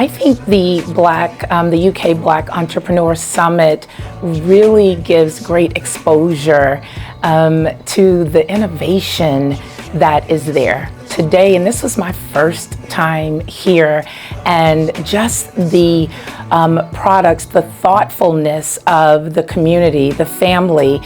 I think the UK Black Entrepreneur Summit really gives great exposure to the innovation that is there today. And this was my first time here, and just the products, the thoughtfulness of the community, the family,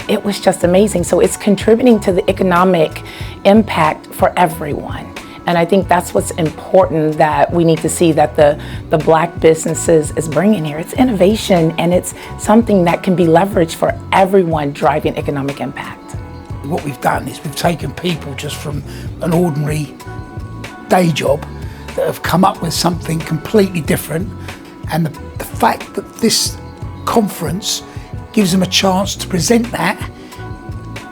it was just amazing. So it's contributing to the economic impact for everyone. And I think that's what's important, that we need to see that the Black businesses is bringing here. It's innovation, and it's something that can be leveraged for everyone, driving economic impact. What we've done is we've taken people just from an ordinary day job that have come up with something completely different. And the fact that this conference gives them a chance to present that,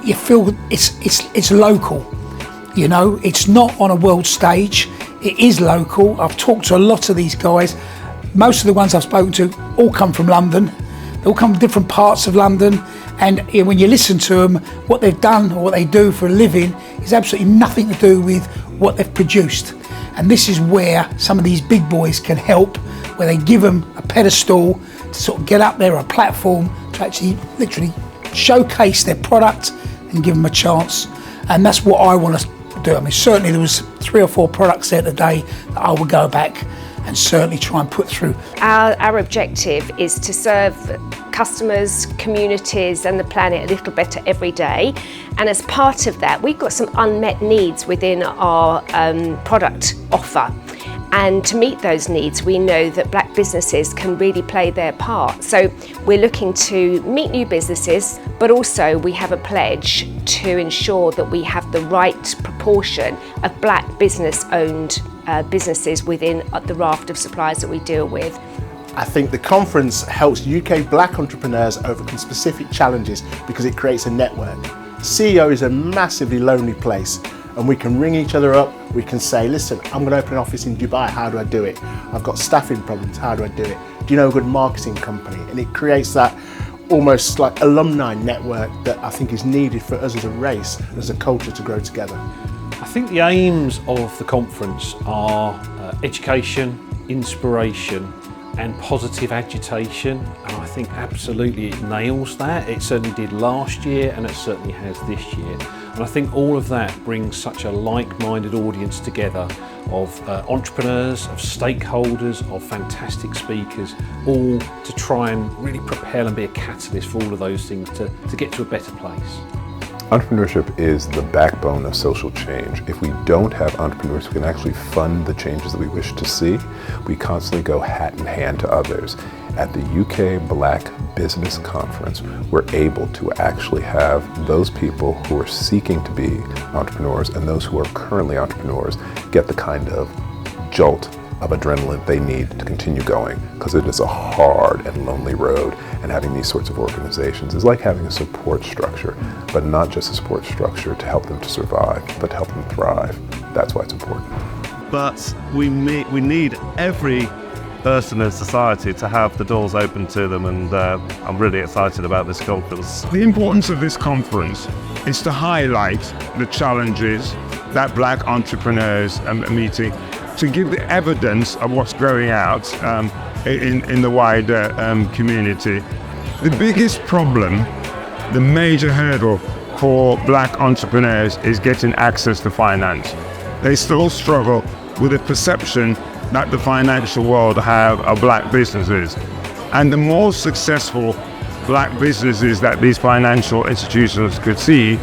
you feel it's local. You know, it's not on a world stage, it is local. I've talked to a lot of these guys. Most of the ones I've spoken to all come from London. They all come from different parts of London. And when you listen to them, what they've done or what they do for a living is absolutely nothing to do with what they've produced. And this is where some of these big boys can help, where they give them a pedestal to sort of get up there, a platform to actually literally showcase their product and give them a chance. And that's what I want to do. I mean, certainly there was 3 or 4 products there today that I would go back and certainly try and put through. Our objective is to serve customers, communities and the planet a little better every day. And as part of that, we've got some unmet needs within our product offer. And to meet those needs, we know that Black businesses can really play their part. So we're looking to meet new businesses, but also we have a pledge to ensure that we have the right proportion of Black business-owned businesses within the raft of suppliers that we deal with. I think the conference helps UK Black entrepreneurs overcome specific challenges because it creates a network. CEO is a massively lonely place, and we can ring each other up. We can say, listen, I'm going to open an office in Dubai, how do I do it? I've got staffing problems, how do I do it? Do you know a good marketing company? And it creates that almost like alumni network that I think is needed for us as a race, as a culture to grow together. I think the aims of the conference are education, inspiration and positive agitation, and I think absolutely it nails that. It certainly did last year and it certainly has this year. And I think all of that brings such a like-minded audience together of entrepreneurs, of stakeholders, of fantastic speakers, all to try and really propel and be a catalyst for all of those things to get to a better place. Entrepreneurship is the backbone of social change. If we don't have entrepreneurs who can actually fund the changes that we wish to see, we constantly go hat in hand to others. At the UK Black Business Conference, we're able to actually have those people who are seeking to be entrepreneurs and those who are currently entrepreneurs get the kind of jolt of adrenaline they need to continue going, because it is a hard and lonely road, and having these sorts of organizations is like having a support structure, but not just a support structure to help them to survive, but to help them thrive. That's why it's important. But we need every person in society to have the doors open to them, and I'm really excited about this conference. The importance of this conference is to highlight the challenges that Black entrepreneurs are meeting, to give the evidence of what's growing out in the wider community. The biggest problem, the major hurdle for Black entrepreneurs is getting access to finance. They still struggle with the perception that the financial world have of Black businesses. And the more successful Black businesses that these financial institutions could see,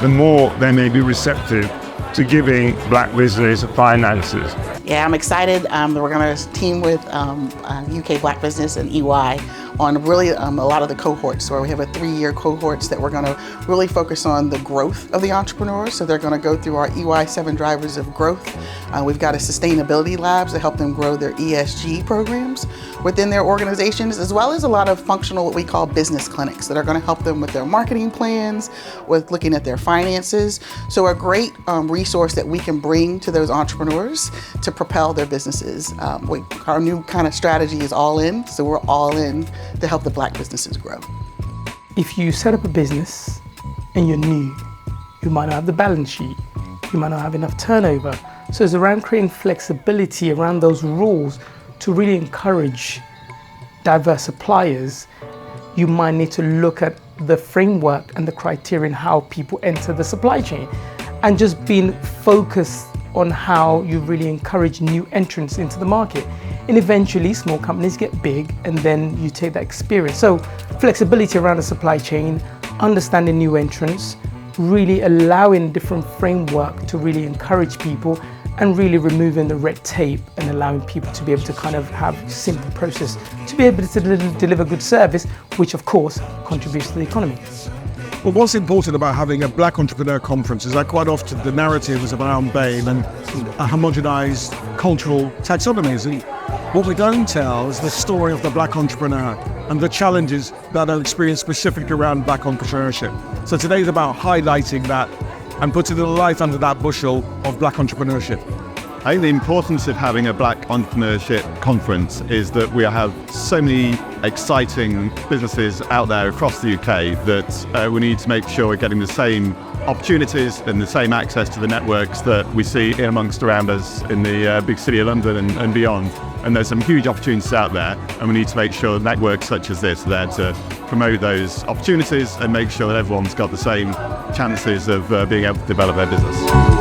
the more they may be receptive to giving Black business finances. Yeah, I'm excited that we're going to team with UK Black Business and EY on really a lot of the cohorts, where we have a 3-year cohorts that we're going to really focus on the growth of the entrepreneurs. So they're going to go through our EY 7 drivers of growth. We've got a sustainability labs to help them grow their ESG programs within their organizations, as well as a lot of functional, what we call business clinics, that are going to help them with their marketing plans, with looking at their finances. So a great resource that we can bring to those entrepreneurs to propel their businesses. Our new kind of strategy is all in, so we're all in to help the Black businesses grow. If you set up a business and you're new, you might not have the balance sheet, you might not have enough turnover. So it's around creating flexibility around those rules to really encourage diverse suppliers, you might need to look at the framework and the criterion how people enter the supply chain, and just being focused on how you really encourage new entrants into the market. And eventually small companies get big, and then you take that experience. So flexibility around the supply chain, understanding new entrants, really allowing different framework to really encourage people, and really removing the red tape and allowing people to be able to kind of have simple process to be able to deliver good service, which of course contributes to the economy. Well, what's important about having a Black Entrepreneur Conference is that quite often the narrative is around BAME and a homogenised cultural taxonomies. And what we don't tell is the story of the Black entrepreneur and the challenges that are experienced specifically around Black entrepreneurship. So today is about highlighting that and putting the light under that bushel of Black entrepreneurship. I think the importance of having a Black Entrepreneurship Conference is that we have so many exciting businesses out there across the UK that we need to make sure we're getting the same opportunities and the same access to the networks that we see in amongst around us in the big city of London and beyond. And there's some huge opportunities out there, and we need to make sure networks such as this are there to promote those opportunities and make sure that everyone's got the same chances of being able to develop their business.